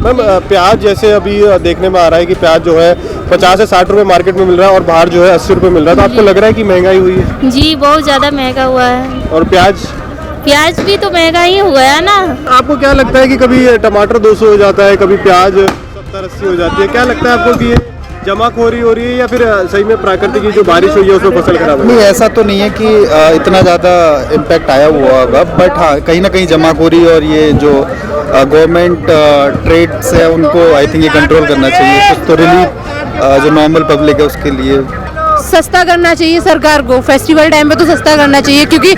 Ma'am प्याज जैसे अभी देखने में आ रहा है कि प्याज जो है 50 से 60 रुपए मार्केट में मिल रहा है और बाहर जो है 80 रुपए मिल रहा है, तो आपको लग रहा है कि महंगाई हुई है? जी बहुत ज़्यादा महंगा हुआ है। और प्याज भी तो महंगा ही हुआ है ना। आपको क्या लगता है कि कभी टमाटर 200 हो जाता है, कभी प्याज 70-80 हो जाती है, क्या लगता है आपको कि ये जमाखोरी हो रही है या फिर सही में प्राकृतिक की जो बारिश हुई है उसमें फसल खराब है? नहीं, ऐसा तो नहीं है कि इतना ज़्यादा इम्पैक्ट आया हुआ होगा, बट हाँ कहीं ना कहीं जमाखोरी और ये जो गवर्नमेंट ट्रेड्स है उनको आई थिंक ये कंट्रोल करना चाहिए। कुछ तो रिलीफ जो नॉर्मल पब्लिक है उसके लिए सस्ता करना चाहिए सरकार को। फेस्टिवल टाइम पे तो सस्ता करना चाहिए, क्योंकि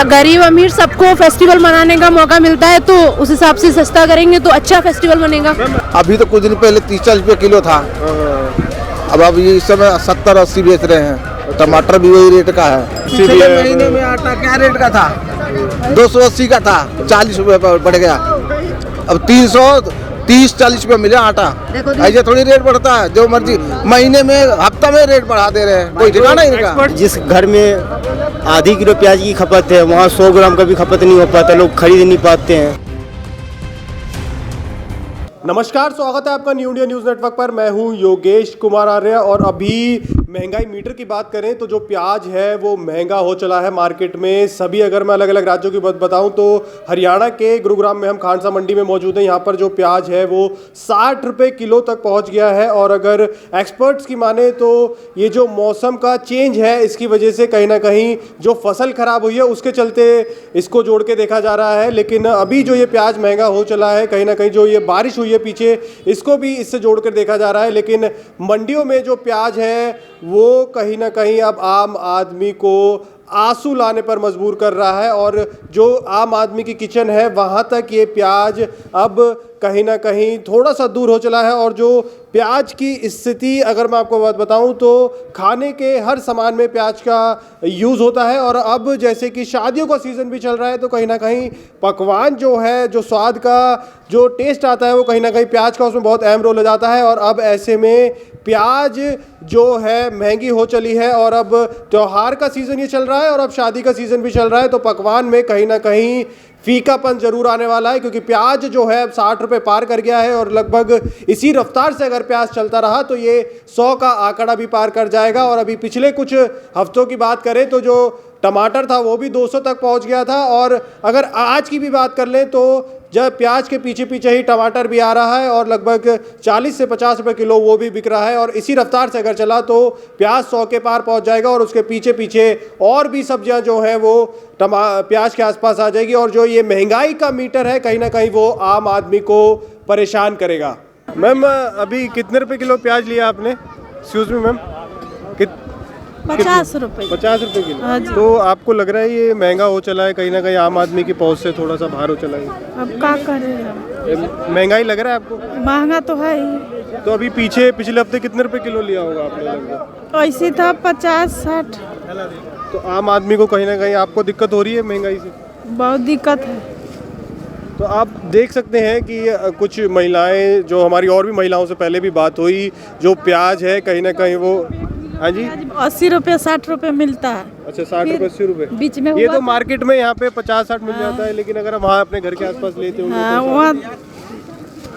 गरीब अमीर सबको फेस्टिवल मनाने का मौका मिलता है, तो उस हिसाब से सस्ता करेंगे तो अच्छा फेस्टिवल बनेगा। अभी तो कुछ दिन पहले 30-40 रुपये किलो था, अब ये इस समय 70-80 बेच रहे हैं। टमाटर भी वही रेट का है। पिछले महीने में आटा क्या रेट का था? 280 का था, 40 रुपये बढ़ गया। अब 330-40 रुपये मिले आटा। ऐसे थोड़ी रेट बढ़ता है, जो मर्जी महीने में हफ्ता में रेट बढ़ा दे रहे हैं, कोई ठिकाना ही नहीं। जिस घर में आधी किलो प्याज की खपत है वहाँ 100 ग्राम का भी खपत नहीं हो पाता, लोग खरीद नहीं पाते हैं। नमस्कार, स्वागत है आपका न्यू इंडिया न्यूज़ नेटवर्क पर। मैं हूं योगेश कुमार आर्य। और अभी महंगाई मीटर की बात करें तो जो प्याज है वो महंगा हो चला है मार्केट में। सभी अगर मैं अलग अलग राज्यों की बात बताऊं तो हरियाणा के गुरुग्राम में हम खानसा मंडी में मौजूद हैं। यहाँ पर जो प्याज है वो 60 रुपये किलो तक पहुँच गया है। और अगर एक्सपर्ट्स की माने तो ये जो मौसम का चेंज है इसकी वजह से कहीं ना कहीं जो फसल खराब हुई है उसके चलते इसको जोड़ के देखा जा रहा है। लेकिन अभी जो ये प्याज महंगा हो चला है, कहीं ना कहीं जो ये बारिश हुई पीछे, इसको भी इससे जोड़कर देखा जा रहा है। लेकिन मंडियों में जो प्याज है वो कहीं ना कहीं अब आम आदमी को आंसू लाने पर मजबूर कर रहा है। और जो आम आदमी की किचन है वहाँ तक ये प्याज अब कहीं ना कहीं थोड़ा सा दूर हो चला है। और जो प्याज की स्थिति अगर मैं आपको बात बताऊं तो खाने के हर सामान में प्याज का यूज़ होता है। और अब जैसे कि शादियों का सीज़न भी चल रहा है तो कहीं ना कहीं पकवान जो है, जो स्वाद का जो टेस्ट आता है वो कहीं ना कहीं प्याज का उसमें बहुत अहम रोल हो जाता है। और अब ऐसे में प्याज जो है महंगी हो चली है। और अब त्योहार का सीज़न ये चल रहा है और अब शादी का सीज़न भी चल रहा है, तो पकवान में कहीं ना कहीं फीकापन जरूर आने वाला है। क्योंकि प्याज जो है 60 रुपये पार कर गया है और लगभग इसी रफ्तार से अगर प्याज चलता रहा तो ये 100 का आंकड़ा भी पार कर जाएगा। और अभी पिछले कुछ हफ्तों की बात करें तो जो टमाटर था वो भी 200 तक पहुंच गया था। और अगर आज की भी बात कर लें तो जब प्याज के पीछे पीछे ही टमाटर भी आ रहा है और लगभग 40 से 50 रुपये किलो वो भी बिक रहा है। और इसी रफ्तार से अगर चला तो प्याज 100 के पार पहुंच जाएगा और उसके पीछे पीछे और भी सब्जियां जो हैं वो प्याज के आसपास आ जाएगी। और जो ये महंगाई का मीटर है कहीं ना कहीं वो आम आदमी को परेशान करेगा। मैम अभी कितने रुपये किलो प्याज लिया आपने? एक्सक्यूज मी मैम, 50 रुपये। 50 रुपये किलो। तो आपको लग रहा है ये महंगा हो चला है, कहीं ना कहीं आम आदमी की पहुंच से थोड़ा सा बाहर हो चला है? अब क्या करें, महंगाई लग रहा है आपको? महंगा तो है ही। तो अभी पिछले हफ्ते कितने रुपए किलो लिया होगा आपने लगभग? ऐसे था 50-60। तो आम आदमी को कहीं ना कहीं आपको दिक्कत हो रही है महंगाई से? बहुत दिक्कत है। तो आप देख सकते हैं कि कुछ महिलाएं, जो हमारी और भी महिलाओं से पहले भी बात हुई, जो प्याज है कहीं ना कहीं वो, हाँ जी, 80 रुपये 60 रुपये मिलता है। अच्छा, 60 रुपये 80 रुपये बीच में ये तो मार्केट में यहाँ पे 50-60 मिल जाता है। लेकिन अगर हम वहाँ अपने घर के आसपास लेते होंगे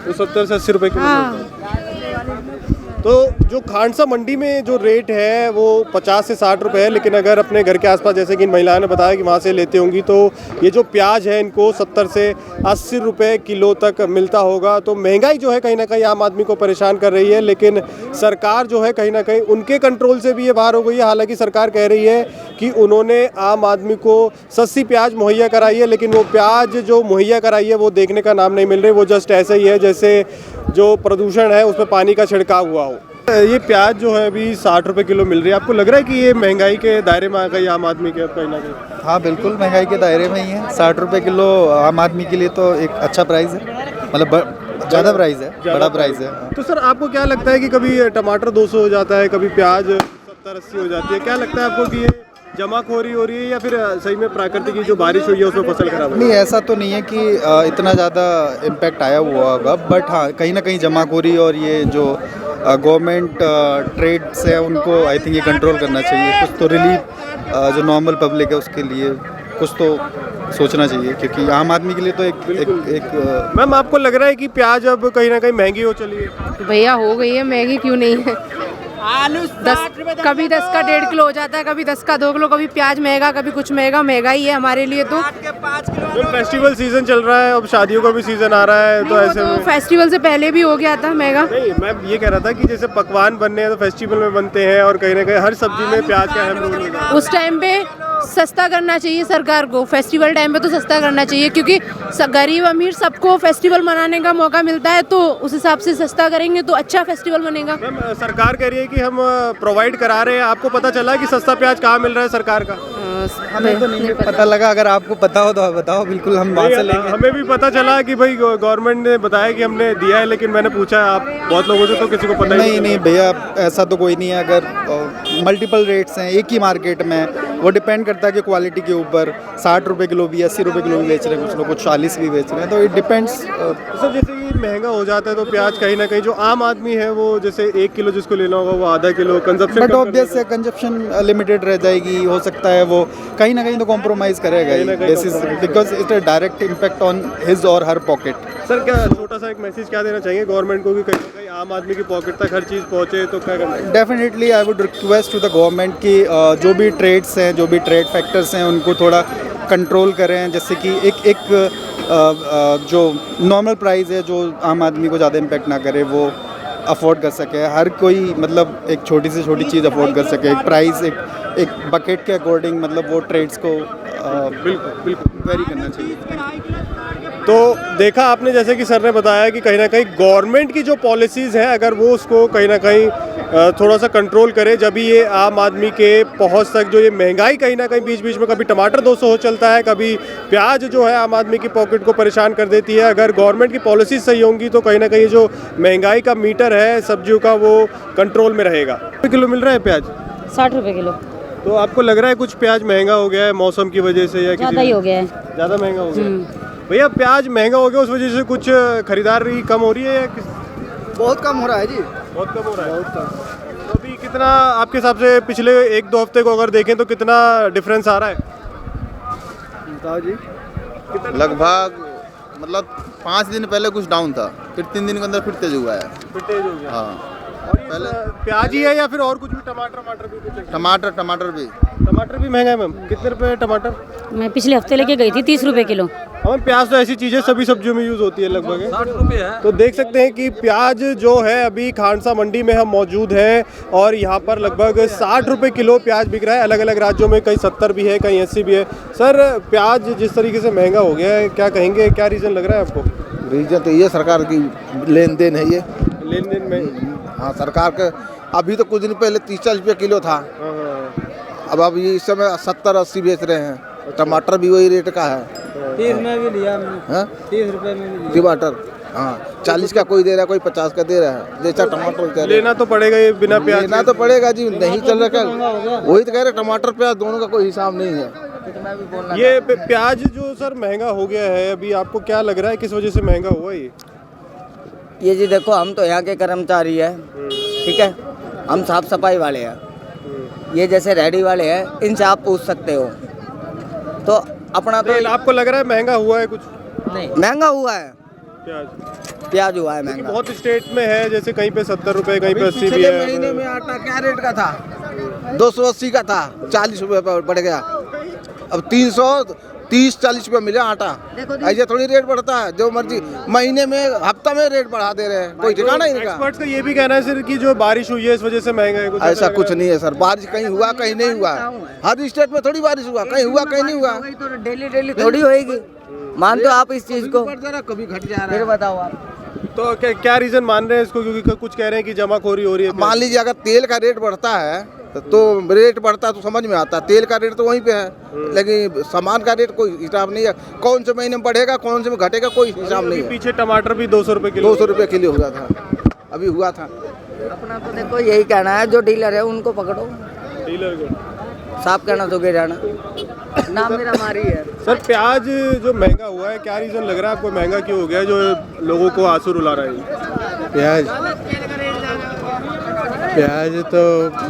तो 70 से 80 रुपये किलो। तो जो खानसा मंडी में जो रेट है वो 50 से 60 रुपये है। लेकिन अगर अपने घर के आसपास, जैसे कि इन महिलाओं ने बताया कि वहाँ से लेते होंगी, तो ये जो प्याज है इनको 70 से 80 रुपये किलो तक मिलता होगा। तो महंगाई जो है कहीं ना कहीं आम आदमी को परेशान कर रही है। लेकिन सरकार जो है कहीं ना कहीं उनके कंट्रोल से भी ये बाहर हो गई है। हालांकि सरकार कह रही है कि उन्होंने आम आदमी को सस्ती प्याज मुहैया कराई है, लेकिन वो प्याज जो मुहैया कराई है वो देखने का नाम नहीं मिल रही। वो जस्ट ऐसे ही है जैसे जो प्रदूषण है उसमें पानी का छिड़काव हुआ हो। ये प्याज जो है अभी 60 रुपये किलो मिल रही है। आपको लग रहा है कि ये महंगाई के दायरे में आ गई आम आदमी के अब कहीं ना कहीं? हाँ बिल्कुल महंगाई के दायरे में ही है। 60 रुपये किलो आम आदमी के लिए तो एक अच्छा प्राइस है, मतलब ज़्यादा प्राइस है, बड़ा प्राइस है। तो सर आपको क्या लगता है कि कभी टमाटर 200 हो जाता है, कभी प्याज 70-80 हो जाती है, क्या लगता है आपको कि ये जमाखोरी हो रही है या फिर सही में प्राकृतिक की जो बारिश हुई है उसमें फसल खराब है? नहीं, ऐसा तो नहीं है कि इतना ज़्यादा इम्पैक्ट आया हुआ होगा, बट हाँ कहीं ना कहीं जमाखोरी और ये जो गवर्नमेंट ट्रेड्स है उनको आई थिंक ये कंट्रोल करना चाहिए। कुछ तो रिलीफ जो नॉर्मल पब्लिक है उसके लिए कुछ तो सोचना चाहिए, क्योंकि आम आदमी के लिए तो एक मैम आपको लग रहा है कि प्याज अब कहीं ना कहीं महंगी हो चली है? भैया हो गई है महंगी, क्यों नहीं है। कभी 10 का 1.5 किलो हो जाता है, कभी 10 का 2 किलो, कभी प्याज महंगा, कभी कुछ महंगा। महंगाई है हमारे लिए तो। फेस्टिवल सीजन चल रहा है, अब शादियों का भी सीजन आ रहा है, तो ऐसे में फेस्टिवल से पहले भी हो गया था महंगा। नहीं, मैं ये कह रहा था कि जैसे पकवान बनने हैं तो फेस्टिवल में बनते हैं, और कहीं ना कहीं हर सब्जी में प्याज का अहम रोल होता है। उस टाइम पे सस्ता करना चाहिए सरकार को, फेस्टिवल टाइम पे तो सस्ता करना चाहिए, क्योंकि गरीब अमीर सबको फेस्टिवल मनाने का मौका मिलता है, तो उस हिसाब से सस्ता करेंगे तो अच्छा फेस्टिवल बनेगा। मैम सरकार कह रही है कि हम प्रोवाइड करा रहे हैं, आपको पता चला कि सस्ता प्याज कहाँ मिल रहा है सरकार का? हमें तो नहीं पता लगा, अगर आपको पता हो तो बताओ, बिल्कुल हम वहाँ से लेंगे। हमें भी पता चला कि भाई गवर्नमेंट ने बताया कि हमने दिया है, लेकिन मैंने पूछा आप बहुत लोगों से तो किसी को पता नहीं भैया, ऐसा तो कोई नहीं है। अगर मल्टीपल रेट्स हैं एक ही मार्केट में, वो डिपेंड करता है कि क्वालिटी के ऊपर। 60 रुपये किलो भी, 80 रुपये किलो भी बेच रहे हैं कुछ लोग, कुछ 40 भी बेच रहे हैं, तो इट डिपेंड्स। सर जैसे ये महंगा हो जाता है तो प्याज कहीं ना कहीं जो आम आदमी है वो जैसे 1 किलो जिसको लेना होगा वो आधा किलो कंजप्शन, बट ऑब्वियस है कंजप्शन लिमिटेड रह जाएगी, हो सकता है वो कहीं ना कहीं तो कॉम्प्रोमाइज़ करेगा ही, because it a direct impact on his or her pocket. Sir क्या छोटा सा एक मैसेज क्या देना चाहिए गवर्नमेंट को कि कहीं ना कहीं आम आदमी की पॉकेट तक हर चीज़ पहुँचे, तो क्या करना है? Definitely I would request to the government कि जो भी ट्रेड्स हैं, जो भी ट्रेड फैक्टर्स हैं, उनको थोड़ा कंट्रोल करें, जैसे कि एक जो नॉर्मल प्राइस है जो आम आदमी को ज़्यादा इम्पेक्ट ना करे, वो अफोर्ड कर सके। हर कोई मतलब एक छोटी से छोटी चीज़ अफोर्ड कर सके, एक प्राइस एक बकेट के अकॉर्डिंग, मतलब वो ट्रेड्स को बिल्कुल वेरी करना चाहिए। तो देखा आपने जैसे कि सर ने बताया कि कहीं ना कहीं गवर्नमेंट की जो पॉलिसीज़ हैं अगर वो उसको कहीं ना कहीं थोड़ा सा कंट्रोल करे, जब भी ये आम आदमी के पहुंच तक जो ये महंगाई कहीं ना कहीं बीच बीच में कभी टमाटर 200 हो चलता है, कभी प्याज जो है आम आदमी की पॉकेट को परेशान कर देती है। अगर गवर्नमेंट की पॉलिसीज सही होंगी तो कहीं ना कहीं जो महंगाई का मीटर है सब्जियों का वो कंट्रोल में रहेगा। किलो मिल रहा है प्याज? 60 रुपए किलो। तो आपको लग रहा है कुछ प्याज महंगा हो गया है मौसम की वजह से, या ज़्यादा ही हो गया है? ज़्यादा महंगा हो गया भैया? प्याज महंगा हो गया उस वजह से कुछ खरीदारी कम हो रही है या बहुत कम हो रहा है जी, बहुत कम हो रहा है? तो अभी कितना आपके हिसाब से पिछले 1-2 हफ्ते को अगर देखें तो कितना डिफरेंस आ रहा है? बताओ जी। लगभग मतलब 5 दिन पहले कुछ डाउन था, फिर 3 दिन के अंदर फिर तेज हुआ है। फिर तेज हो गया? हाँ, और ये पहले प्याज ही है या फिर और कुछ भी? टमाटर भी कुछ है? टमाटर भी महंगा है मैम। कितने रुपए टमाटर? मैं पिछले हफ्ते लेके गई थी 30 रुपए किलो। हमें प्याज तो ऐसी चीज़ें सभी सब्जियों में यूज़ होती है लगभग 60 रुपये है। तो देख सकते हैं कि प्याज जो है अभी खानसा मंडी में हम मौजूद हैं और यहाँ पर लगभग 60 रुपये किलो प्याज बिक रहा है। अलग अलग राज्यों में कहीं 70 भी है, कहीं 80 भी है। सर प्याज जिस तरीके से महंगा हो गया है, क्या कहेंगे, क्या रीज़न लग रहा है आपको? रीजन तो ये सरकार की लेन देन है, ये लेन देन में। हाँ, सरकार के अभी तो कुछ दिन पहले 30-40 रुपये किलो था, अब ये इस समय 70-80 बेच रहे हैं। टमाटर भी वही रेट का है। 30 में भी लिया मैंने, 30 रुपए में भी लिया टमाटर। हाँ, 40 का कोई दे रहा है, कोई 50 का दे रहा है। जैसा टमाटर लेना तो पड़ेगा, ये बिना प्याज लेना तो पड़ेगा जी, नहीं चल रहा है। वही तो कह रहे, टमाटर प्याज दोनों का कोई हिसाब नहीं है। ये प्याज जो सर महंगा हो गया है, अभी आपको क्या लग रहा है किस वजह से महंगा हुआ ये जी देखो, हम तो यहाँ के कर्मचारी हैं, ठीक है, हम साफ सफाई वाले हैं, ये जैसे रेडी वाले हैं, इनसे आप पूछ सकते हो। तो अपना तो आपको लग रहा है महंगा हुआ है कुछ? नहीं, महंगा हुआ है प्याज हुआ है महंगा। बहुत स्टेट में है, जैसे कहीं पे 70 रुपए, कहीं पे 80 भी है। महीने में आटा क्या रेट का था? 280 का था, 40 रुपये पर बढ़ गया। अब 330-40 रुपये मिले आटा। ऐसे थोड़ी रेट बढ़ता है, जो मर्जी महीने में हफ्ता में रेट बढ़ा दे रहे हैं, कोई ठिकाना ही नहीं। एक्सपर्ट्स का ये भी कहना है सर कि जो बारिश हुई है इस वजह से महंगा है। ऐसा कुछ नहीं है सर, बारिश कहीं हुआ कहीं नहीं हुआ। हर स्टेट में थोड़ी बारिश हुआ, कहीं हुआ कहीं नहीं हुआ। तो डेली थोड़ी होएगी, मान दो आप इस चीज को, कभी घट जा रहा है। फिर बताओ आप। तो क्या रीजन मान रहे हैं इसको? क्योंकि कुछ कह रहे हैं कि जमाखोरी हो रही है। मान लीजिए अगर तेल का रेट बढ़ता है तो रेट बढ़ता तो समझ में आता है, तेल का रेट तो वहीं पे है, लेकिन सामान का रेट कोई हिसाब नहीं है। कौन से महीने में बढ़ेगा, कौन से में घटेगा, कोई हिसाब नहीं है। पीछे टमाटर भी 200 रुपए किलो, 200 रुपये किलो हुआ था, अभी हुआ था। अपना तो देखो यही कहना है, जो डीलर है उनको पकड़ो, डीलर को साफ कहना तो गे जाना, नाम मेरा मारी है। सर प्याज जो महंगा हुआ है, क्या रीजन लग रहा है आपको, महंगा क्यों हो गया जो लोगों को आंसू रुला रहा है? प्याज तो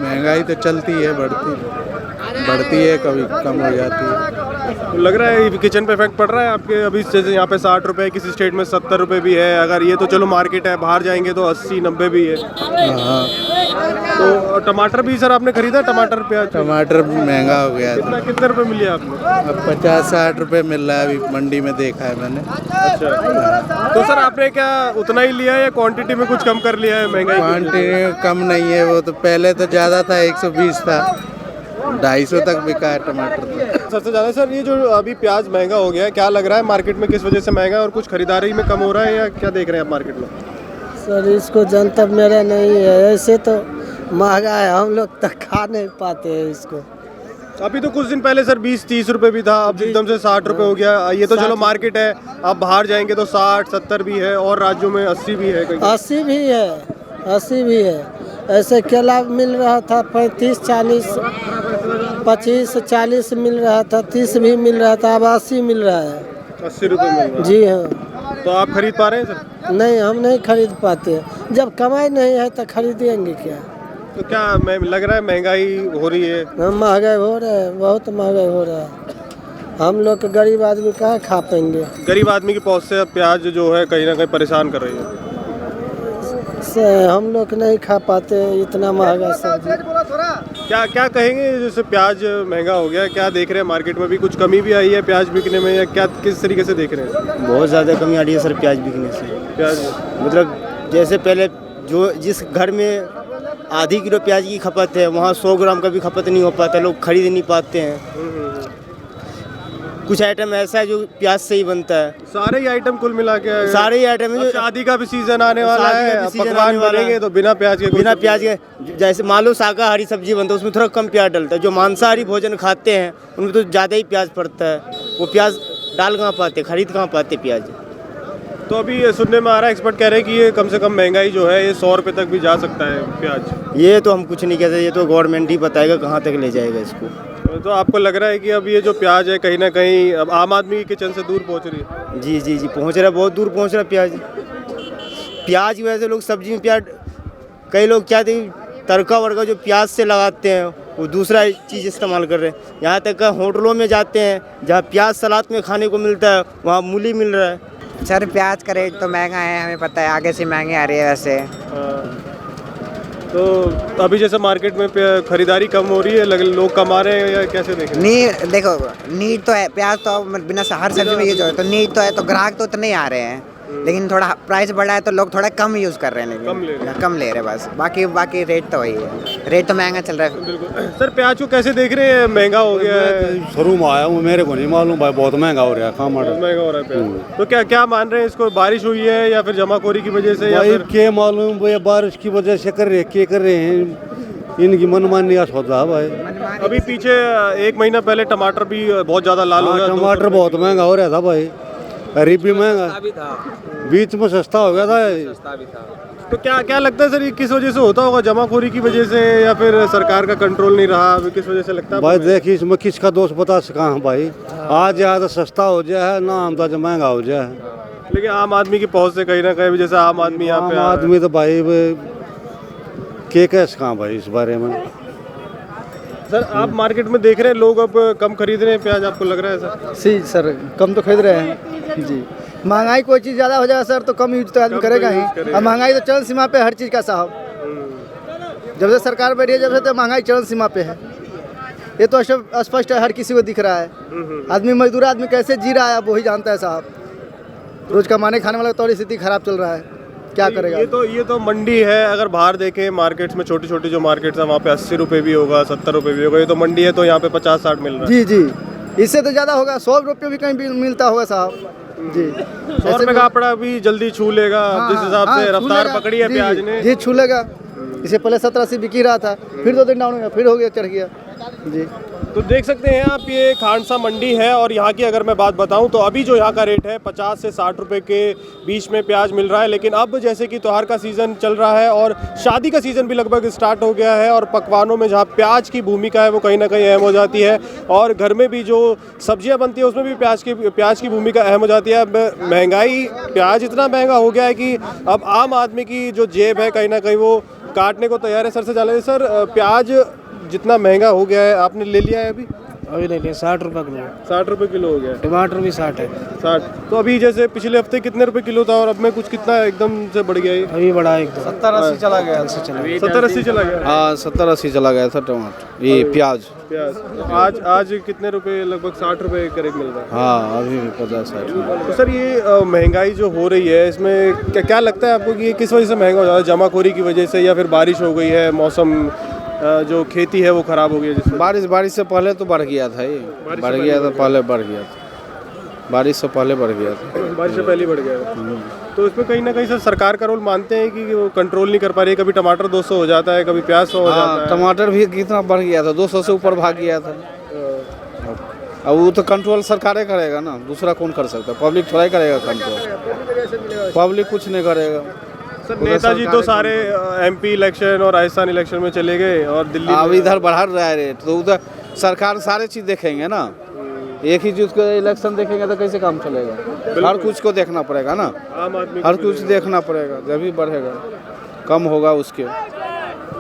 महंगाई तो चलती है, बढ़ती है, कभी कम हो जाती है। तो लग रहा है किचन पे इफेक्ट पड़ रहा है आपके? अभी जैसे यहाँ पे 60 रुपए, किसी स्टेट में 70 रुपए भी है, अगर ये तो चलो मार्केट है, बाहर जाएंगे तो 80-90 भी है। तो टमाटर भी सर आपने खरीदा? टमाटर प्याज टमाटर महंगा हो गया है। कितने रुपए मिले आपको? अब 50-60 रुपए मिल रहा है, अभी मंडी में देखा है मैंने। अच्छा, तो सर आपने क्या उतना ही लिया है या क्वांटिटी में कुछ कम कर लिया है महंगाई? क्वांटिटी कम नहीं है, वो तो पहले तो ज़्यादा था, 120 था, 250 तक बिका है टमाटर तो। सबसे ज़्यादा सर ये जो अभी प्याज महंगा हो गया है, क्या लग रहा है मार्केट में किस वजह से महंगा है, और कुछ खरीदारी में कम हो रहा है या क्या देख रहे हैं आप मार्केट में? सर इसको जनता मेरा नहीं है, ऐसे तो महंगा है, हम लोग तक खा नहीं पाते हैं इसको। अभी तो कुछ दिन पहले सर 20-30 रुपए भी था, अब एकदम से 60 रुपए हो गया। ये तो चलो मार्केट है, अब बाहर जाएंगे तो 60-70 भी है, और राज्यों में 80 भी है कहीं। 80 भी है, 80 भी है। ऐसे केला मिल रहा था 35-40, 25-40 मिल रहा था, 30 भी मिल रहा था, अब 80 मिल रहा है। 80 रुपए मिल रहा है। जी हाँ। तो आप खरीद पा रहे हैं सर? नहीं, हम नहीं खरीद पाते, जब कमाई नहीं है तो खरीदेंगे क्या। तो क्या मैं लग रहा है महंगाई हो रही है? महंगाई हो रहा है, बहुत महंगाई हो रहा है। हम लोग के गरीब आदमी कहाँ खा पाएंगे। गरीब आदमी की पहुंच से प्याज जो है कहीं ना कहीं परेशान कर रही है। हम लोग नहीं खा पाते इतना महंगा सब्जी। क्या क्या कहेंगे, जैसे प्याज महंगा हो गया, क्या देख रहे हैं मार्केट में भी कुछ कमी भी आई है प्याज बिकने में, या क्या किस तरीके से देख रहे हैं? बहुत ज़्यादा कमी आ रही है सर प्याज बिकने से। प्याज मतलब जैसे पहले जो जिस घर में आधी किलो प्याज की खपत है, वहाँ 100 ग्राम का भी खपत नहीं हो पाता, लोग खरीद नहीं पाते हैं। कुछ आइटम ऐसा है जो प्याज से ही बनता है। सारे ही आइटम कुल मिला के सारे ही आइटम है। शादी का भी सीजन आने वाला है, पकवान बनेंगे तो बिना प्याज के, बिना प्याज के। जैसे मान लो शाकाहारी सब्जी बनता है, उसमें थोड़ा कम प्याज डलता है। जो मांसाहारी भोजन खाते हैं उनमें तो ज़्यादा ही प्याज पड़ता है, वो प्याज डाल कहाँ पाते, खरीद कहाँ पाते प्याज। तो अभी सुनने में आ रहा है, एक्सपर्ट कह रहे हैं कि ये कम से कम महंगाई जो है ये 100 रुपये तक भी जा सकता है प्याज। ये तो हम कुछ नहीं कहते, ये तो गवर्नमेंट ही बताएगा कहाँ तक ले जाएगा इसको। तो आपको लग रहा है कि अब ये जो प्याज है कहीं ना कहीं अब आम आदमी की किचन से दूर पहुंच रही है? जी जी जी, पहुंच रहा है, बहुत दूर पहुंच रहा है प्याज। प्याज की वजह से लोग सब्जी में प्याज, कई लोग क्या तड़का वड़का जो प्याज से लगाते हैं वो दूसरा चीज़ इस्तेमाल कर रहे हैं। यहाँ तक का होटलों में जाते हैं जहाँ प्याज सलाद में खाने को मिलता है, वहाँ मूली मिल रहा है। सर प्याज का रेट तो महंगा है, हमें पता है, आगे से महंगी आ रही है वैसे। तो अभी जैसे मार्केट में खरीदारी कम हो रही है, लोग कम आ रहे हैं या कैसे देखें? नीड देखो, नीड तो है, प्याज तो बिना हर सब्जी में यूज हो, तो नीड तो है, तो ग्राहक तो उतने ही आ रहे हैं, लेकिन थोड़ा प्राइस बढ़ा है तो लोग थोड़ा कम यूज कर रहे हैं, कम ले रहे हैं बस। बाकी रेट तो वही है, रेट तो महंगा चल रहा है। बिल्कुल सर, प्याज को कैसे देख रहे हैं? महंगा हो गया है। शुरू में आया हूँ, मेरे को नहीं मालूम भाई, बहुत महंगा हो रहा है। कहाँ महंगा हो रहा है प्याज? तो क्या क्या मान रहे हैं इसको, बारिश हुई है या फिर जमाखोरी की वजह से, या फिर क्या मालूम भाई, बारिश की वजह से कर रहे हैं, इनकी मनमानी होता है भाई। अभी पीछे 1 महीना पहले टमाटर भी बहुत ज्यादा लाल हो गया। टमाटर बहुत महंगा हो रहा था भाई, अरीब भी महंगा, बीच में सस्ता हो गया था। तो क्या क्या लगता है सर, ये किस वजह से होता होगा? जमाखोरी की वजह से या फिर सरकार का कंट्रोल नहीं रहा? अभी किस वजह से लगता है भाई? देखिए इसमें किसका दोस्त बता सका भाई, आज या तो सस्ता हो जाए ना, हम तो महंगा हो जाए। लेकिन आम आदमी की पहुंच से कहीं ना कहीं, जैसे आम आदमी यहाँ पे आदमी तो भाई के कह सका भाई इस बारे में। सर आप मार्केट में देख रहे हैं लोग अब कम खरीद रहे हैं प्याज, आपको लग रहा है सर? जी सर, कम तो खरीद रहे हैं जी। महंगाई कोई चीज़ ज़्यादा हो जाए सर तो कम यूज तो आदमी करेगा ही, और महंगाई तो चरण सीमा पे हर चीज़ का साहब। जब से सरकार बैठी है, जब से तो महंगाई चरण सीमा पे है, ये तो स्पष्ट है, हर किसी को दिख रहा है। आदमी मजदूर आदमी कैसे जी रहा है अब वही जानता है साहब। रोज कमाने खाने वाला तो स्थिति खराब चल रहा है, क्या करेगा? ये तो मंडी है, अगर बाहर देखें मार्केट्स में, छोटी छोटी जो मार्केट्स है वहाँ पे 80 रुपये भी होगा, 70 रुपये भी होगा। ये तो मंडी है तो यहाँ पे 50-60 मिल रहा है। जी जी, इससे तो ज़्यादा होगा, 100 रुपये भी कहीं भी मिलता होगा साहब जी। 100 रुपये का कपड़ा भी जल्दी छू लेगा, जिस हिसाब से रफ्तार पकड़ी है प्याज ने जी, छू लेगा। इसे पहले 70-80 बिक ही रहा था, फिर 2 दिन डाउन हो गया, फिर हो गया, चढ़ गया जी। तो देख सकते हैं आप, ये खांडसा मंडी है, और यहाँ की अगर मैं बात बताऊं तो अभी जो यहाँ का रेट है 50 से 60 रुपए के बीच में प्याज मिल रहा है। लेकिन अब जैसे कि त्योहार का सीज़न चल रहा है और शादी का सीज़न भी लगभग स्टार्ट हो गया है, और पकवानों में जहाँ प्याज की भूमिका है वो कहीं ना कहीं अहम हो जाती है, और घर में भी जो सब्जियाँ बनती है उसमें भी प्याज की भूमिका अहम हो जाती है। अब महंगाई, प्याज इतना महंगा हो गया है कि अब आम आदमी की जो जेब है कहीं ना कहीं वो काटने को तैयार है। सर से जाने सर, प्याज जितना महंगा हो गया है, आपने ले लिया है अभी? अभी नहीं लिया 60 रुपये किलो 60 रुपए किलो हो गया। टमाटर भी 60 है 60। तो अभी जैसे पिछले हफ्ते कितने रुपए किलो था और अब में कुछ कितना एकदम से बढ़ गया ये? अभी बढ़ा एकदम 70-80 चला गया 70-80 चला गया। हाँ 70-80 चला गया था टमाटर ये प्याज। तो आज कितने रुपए? लगभग 60 रुपए करीब मिल रहा है। हाँ अभी भी 50-60। तो सर ये महंगाई जो हो रही है इसमें क्या लगता है आपको कि ये किस वजह से महंगा हो जा रहा है? जमाखोरी की वजह से या फिर बारिश हो गई है, मौसम जो खेती है वो खराब हो गई है जिससे? बारिश से पहले तो बढ़ गया था ये, बढ़ गया था पहले बढ़ गया था, बारिश से पहले बढ़ गया था, बारिश से पहले बढ़ गया था। तो इसमें कहीं ना कहीं सर सरकार का रोल मानते हैं कि वो कंट्रोल नहीं कर पा रही है? कभी टमाटर 200 हो जाता है, कभी प्याज 100 हो जाता है। टमाटर भी कितना बढ़ गया था, 200 से ऊपर भाग गया था। अब वो तो कंट्रोल सरकारें करेगा ना, दूसरा कौन कर सकता है? पब्लिक थोड़ा ही करेगा कंट्रोल, पब्लिक कुछ नहीं करेगा। सर नेताजी तो सारे MP इलेक्शन और राजस्थान इलेक्शन में चले गए और दिल्ली अब इधर बढ़ा रहा है रेट, तो उधर सरकार सारे चीज़ देखेंगे ना, एक ही चीज़ को इलेक्शन देखेंगे तो कैसे काम चलेगा? हर कुछ को देखना पड़ेगा ना, आम आदमी हर कुछ देखना पड़ेगा, जब भी बढ़ेगा कम होगा उसके।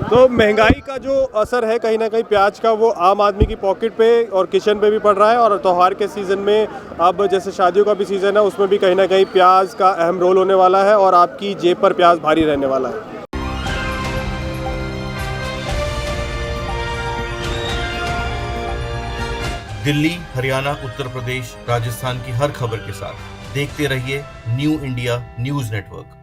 तो महंगाई का जो असर है कहीं ना कहीं प्याज का वो आम आदमी की पॉकेट पे और किचन पे भी पड़ रहा है। और त्योहार के सीज़न में अब जैसे शादियों का भी सीज़न है उसमें भी कहीं ना कहीं प्याज का अहम रोल होने वाला है और आपकी जेब पर प्याज भारी रहने वाला है। दिल्ली, हरियाणा, उत्तर प्रदेश, राजस्थान की हर खबर के साथ देखते रहिए न्यू इंडिया न्यूज़ नेटवर्क।